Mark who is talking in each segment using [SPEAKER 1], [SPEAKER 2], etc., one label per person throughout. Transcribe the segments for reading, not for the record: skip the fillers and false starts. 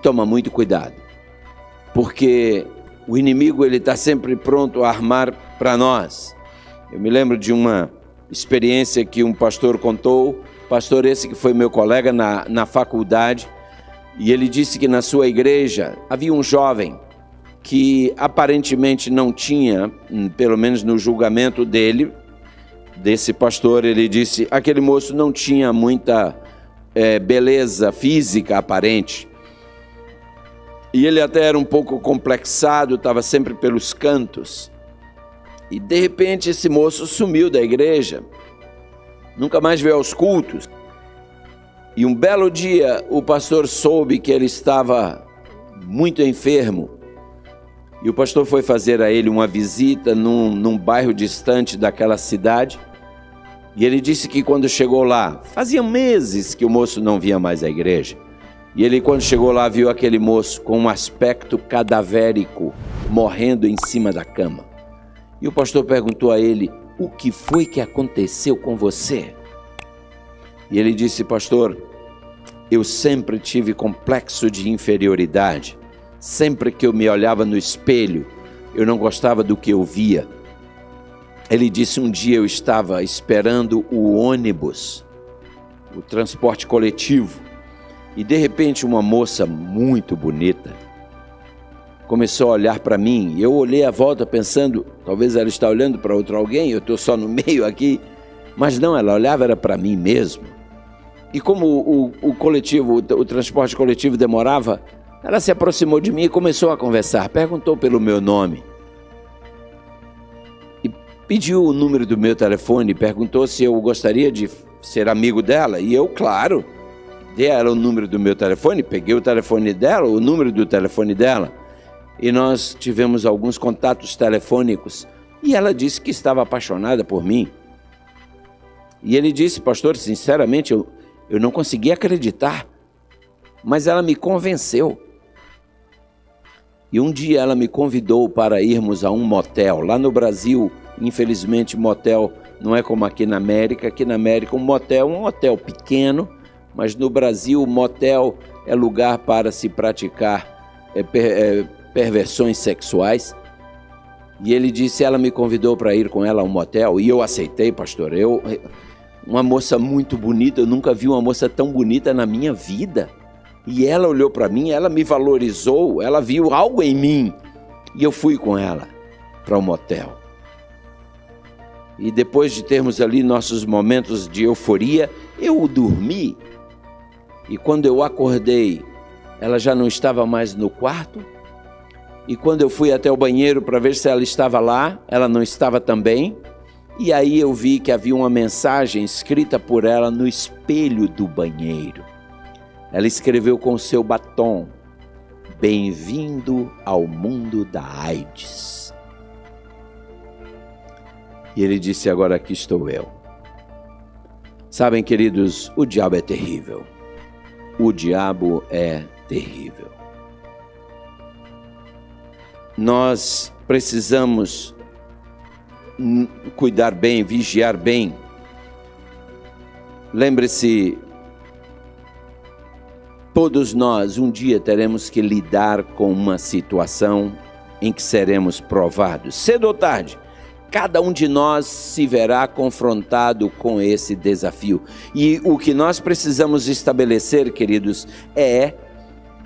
[SPEAKER 1] Toma muito cuidado, porque o inimigo está sempre pronto a armar para nós. Eu me lembro de uma experiência que um pastor contou, pastor esse que foi meu colega na faculdade, e ele disse que na sua igreja havia um jovem que aparentemente não tinha, pelo menos no julgamento desse pastor, ele disse, aquele moço não tinha muita beleza física aparente, e ele até era um pouco complexado, estava sempre pelos cantos, e de repente esse moço sumiu da igreja, nunca mais veio aos cultos, e um belo dia o pastor soube que ele estava muito enfermo, e o pastor foi fazer a ele uma visita num bairro distante daquela cidade, e ele disse que quando chegou lá, fazia meses que o moço não vinha mais à igreja, e ele quando chegou lá viu aquele moço com um aspecto cadavérico, morrendo em cima da cama. E o pastor perguntou a ele, o que foi que aconteceu com você? E ele disse, pastor, eu sempre tive complexo de inferioridade. Sempre que eu me olhava no espelho, eu não gostava do que eu via. Ele disse, um dia eu estava esperando o ônibus, o transporte coletivo, e de repente uma moça muito bonita começou a olhar para mim. Eu olhei à volta pensando, talvez ela está olhando para outro alguém, eu estou só no meio aqui, mas não, ela olhava era para mim mesmo. E como o transporte coletivo demorava, ela se aproximou de mim e começou a conversar, perguntou pelo meu nome. E pediu o número do meu telefone, perguntou se eu gostaria de ser amigo dela. E eu, claro, dei a ela o número do meu telefone, peguei o telefone dela, o número do telefone dela. E nós tivemos alguns contatos telefônicos. E ela disse que estava apaixonada por mim. E ele disse, pastor, sinceramente, eu não conseguia acreditar, mas ela me convenceu. E um dia ela me convidou para irmos a um motel. Lá no Brasil, infelizmente, motel não é como aqui na América. Aqui na América, um motel é um hotel pequeno, mas no Brasil, motel é lugar para se praticar perversões sexuais. E ele disse, ela me convidou para ir com ela a um motel, e eu aceitei, pastor. Uma moça muito bonita, eu nunca vi uma moça tão bonita na minha vida. E ela olhou para mim, ela me valorizou, ela viu algo em mim. E eu fui com ela para o motel. E depois de termos ali nossos momentos de euforia, eu dormi. E quando eu acordei, ela já não estava mais no quarto. E quando eu fui até o banheiro para ver se ela estava lá, ela não estava também. E aí eu vi que havia uma mensagem escrita por ela no espelho do banheiro. Ela escreveu com seu batom, bem-vindo ao mundo da AIDS. E ele disse, agora aqui estou eu. Sabem, queridos, o diabo é terrível. O diabo é terrível. Nós precisamos cuidar bem, vigiar bem. Lembre-se, todos nós um dia teremos que lidar com uma situação em que seremos provados. Cedo ou tarde, cada um de nós se verá confrontado com esse desafio. E o que nós precisamos estabelecer, queridos, é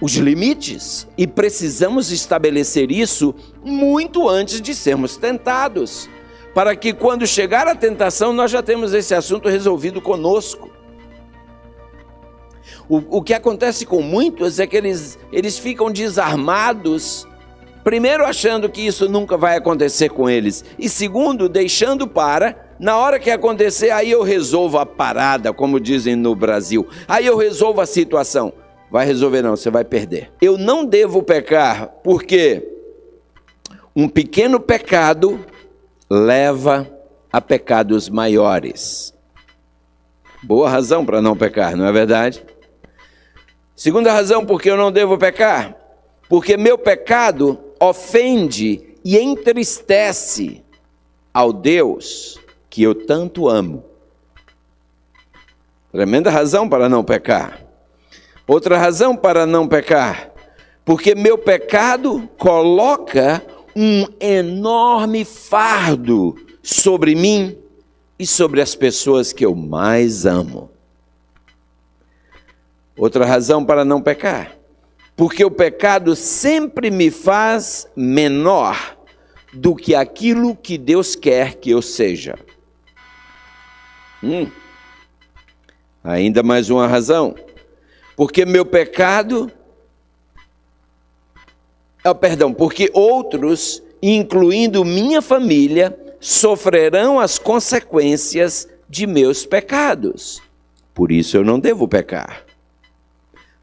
[SPEAKER 1] os limites. E precisamos estabelecer isso muito antes de sermos tentados, para que quando chegar a tentação, nós já temos esse assunto resolvido conosco. O que acontece com muitos é que eles ficam desarmados, primeiro achando que isso nunca vai acontecer com eles, e segundo, deixando na hora que acontecer, aí eu resolvo a parada, como dizem no Brasil, aí eu resolvo a situação. Vai resolver não, você vai perder. Eu não devo pecar, porque um pequeno pecado leva a pecados maiores. Boa razão para não pecar, não é verdade? Segunda razão porque eu não devo pecar, porque meu pecado ofende e entristece ao Deus que eu tanto amo. Tremenda razão para não pecar. Outra razão para não pecar, Porque meu pecado coloca um enorme fardo sobre mim e sobre as pessoas que eu mais amo. Outra razão para não pecar. Porque o pecado sempre me faz menor do que aquilo que Deus quer que eu seja. Ainda mais uma razão. Porque meu pecado... porque outros, incluindo minha família, sofrerão as consequências de meus pecados. Por isso eu não devo pecar.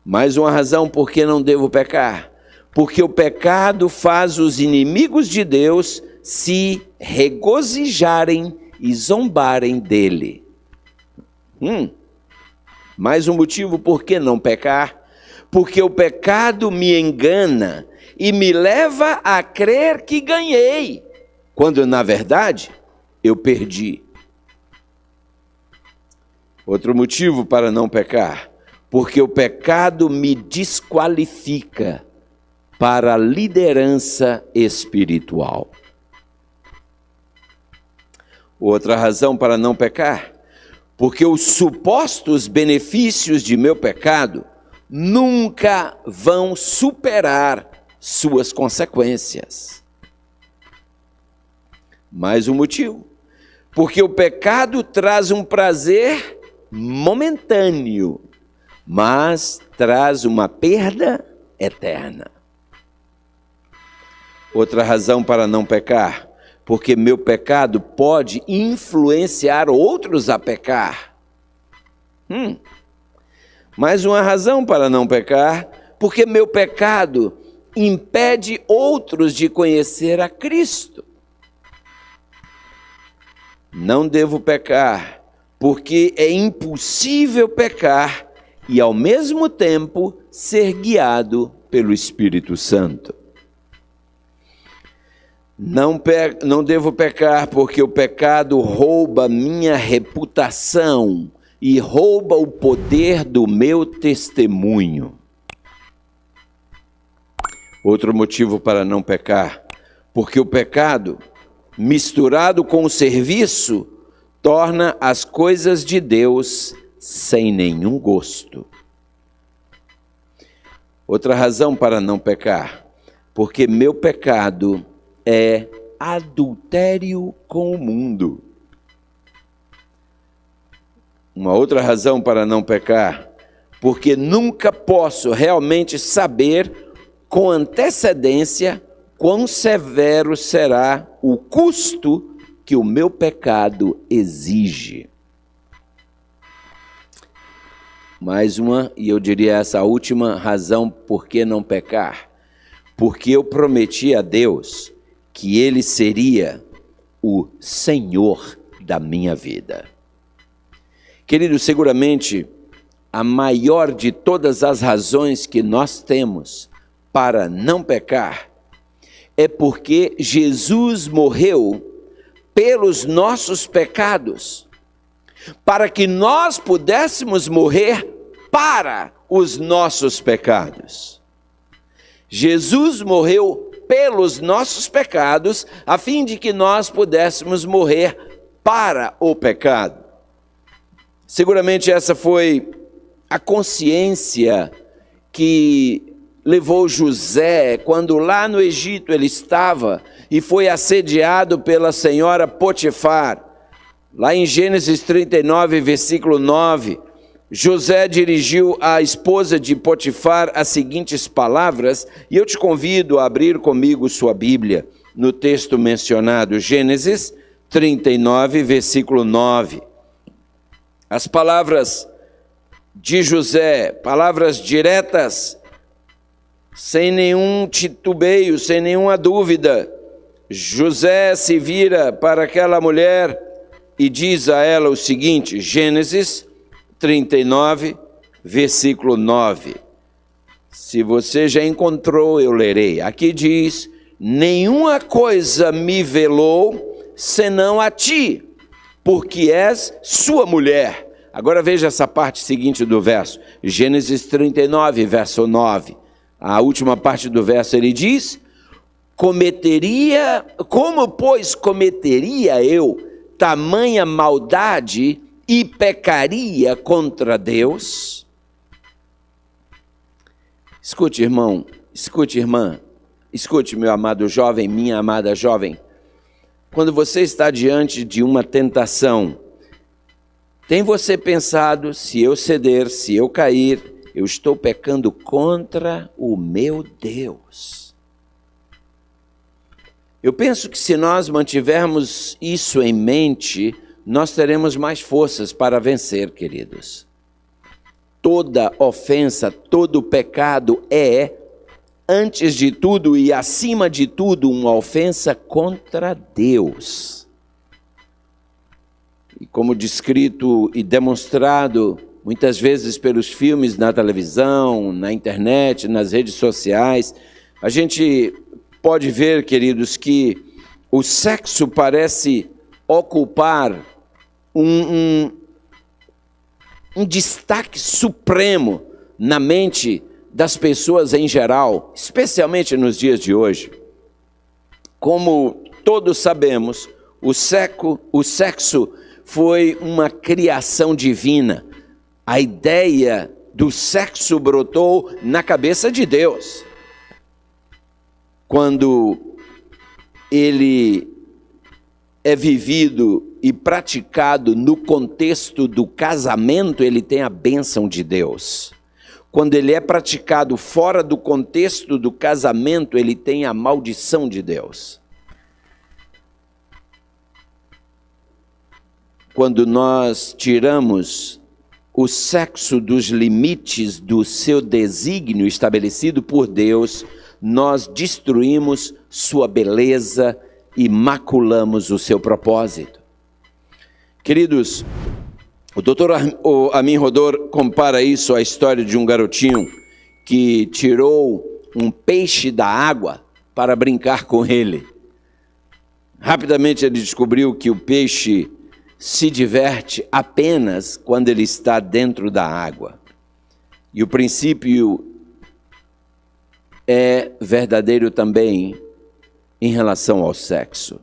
[SPEAKER 1] Mais uma razão por que não devo pecar. Porque o pecado faz os inimigos de Deus se regozijarem e zombarem dele. Mais um motivo por que não pecar. Porque o pecado me engana e me leva a crer que ganhei, quando na verdade eu perdi. Outro motivo para não pecar, porque o pecado me desqualifica para a liderança espiritual. Outra razão para não pecar, porque os supostos benefícios de meu pecado nunca vão superar suas consequências. Mais um motivo, porque o pecado traz um prazer momentâneo, mas traz uma perda eterna. Outra razão para não pecar, porque meu pecado pode influenciar outros a pecar. Mais uma razão para não pecar, porque meu pecado impede outros de conhecer a Cristo. Não devo pecar, porque é impossível pecar e ao mesmo tempo ser guiado pelo Espírito Santo. Não devo pecar, porque o pecado rouba minha reputação e rouba o poder do meu testemunho. Outro motivo para não pecar, porque o pecado, misturado com o serviço, torna as coisas de Deus sem nenhum gosto. Outra razão para não pecar, porque meu pecado é adultério com o mundo. Uma outra razão para não pecar, porque nunca posso realmente saber com antecedência quão severo será o custo que o meu pecado exige. Mais uma, e eu diria essa última razão por que não pecar. Porque eu prometi a Deus que Ele seria o Senhor da minha vida. Querido, seguramente a maior de todas as razões que nós temos para não pecar é porque Jesus morreu pelos nossos pecados, para que nós pudéssemos morrer para os nossos pecados. Jesus morreu pelos nossos pecados, a fim de que nós pudéssemos morrer para o pecado. Seguramente essa foi a consciência que levou José, quando lá no Egito ele estava e foi assediado pela senhora Potifar. Lá em Gênesis 39, versículo 9, José dirigiu à esposa de Potifar as seguintes palavras, e eu te convido a abrir comigo sua Bíblia, no texto mencionado, Gênesis 39, versículo 9. As palavras de José, palavras diretas, sem nenhum titubeio, sem nenhuma dúvida. José se vira para aquela mulher e diz a ela o seguinte, Gênesis 39, versículo 9. Se você já encontrou, eu lerei. Aqui diz, nenhuma coisa me velou, senão a ti, porque és sua mulher. Agora veja essa parte seguinte do verso, Gênesis 39, verso 9. A última parte do verso ele diz: como pois cometeria eu tamanha maldade e pecaria contra Deus? Escute, irmão, escute, irmã, escute, meu amado jovem, minha amada jovem. Quando você está diante de uma tentação, tem você pensado: se eu ceder, se eu cair, eu estou pecando contra o meu Deus? Eu penso que se nós mantivermos isso em mente, nós teremos mais forças para vencer, queridos. Toda ofensa, todo pecado é, antes de tudo e acima de tudo, uma ofensa contra Deus. E como descrito e demonstrado muitas vezes pelos filmes na televisão, na internet, nas redes sociais, a gente pode ver, queridos, que o sexo parece ocupar um destaque supremo na mente das pessoas em geral, especialmente nos dias de hoje. Como todos sabemos, o sexo foi uma criação divina. A ideia do sexo brotou na cabeça de Deus. Quando ele é vivido e praticado no contexto do casamento, ele tem a bênção de Deus. Quando ele é praticado fora do contexto do casamento, ele tem a maldição de Deus. Quando nós tiramos o sexo dos limites do seu desígnio estabelecido por Deus, nós destruímos sua beleza e maculamos o seu propósito. Queridos, o Dr. Amin Rodor compara isso à história de um garotinho que tirou um peixe da água para brincar com ele. Rapidamente ele descobriu que o peixe se diverte apenas quando ele está dentro da água. E o princípio é verdadeiro também em relação ao sexo.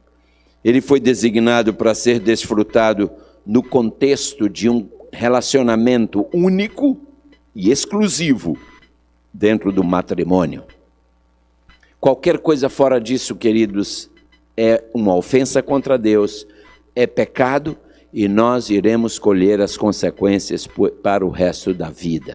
[SPEAKER 1] Ele foi designado para ser desfrutado no contexto de um relacionamento único e exclusivo dentro do matrimônio. Qualquer coisa fora disso, queridos, é uma ofensa contra Deus, é pecado, e nós iremos colher as consequências para o resto da vida.